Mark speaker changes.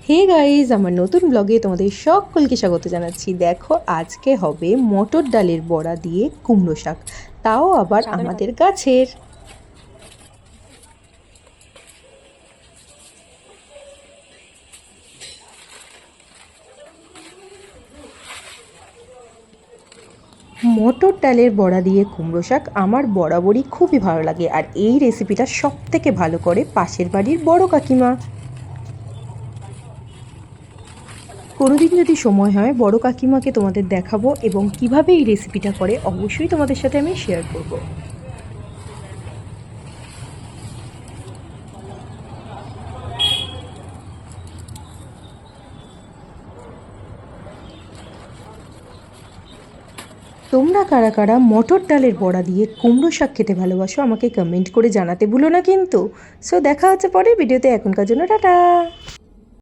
Speaker 1: Hey guys, আমার নতুন ব্লগে তোমাদের সকলকে স্বাগত জানাচ্ছি। দেখো, আজকে হবে মটর ডালের বড়া দিয়ে কুমড়ো শাক, তাও আবার আমাদের গাছের। মটর ডালের বড়া দিয়ে কুমড়ো শাক আমার বরাবরই খুবই ভালো লাগে, আর এই রেসিপিটা সব থেকে ভালো করে পাশের বাড়ির বড় কাকিমা। কোনোদিন যদি সময় হয় বড় কাকিমাকে তোমাদের দেখাবো, এবং কিভাবে এই রেসিপিটা করে অবশ্যই তোমাদের সাথে আমি শেয়ার করব। তোমরা কারা কারা মটর ডালের বড়া দিয়ে কুমড়ো শাক খেতে ভালোবাসো আমাকে কমেন্ট করে জানাতে ভুলো না কিন্তু। সো দেখা হচ্ছে পরের ভিডিওতে, এখনকার জন্য টাটা।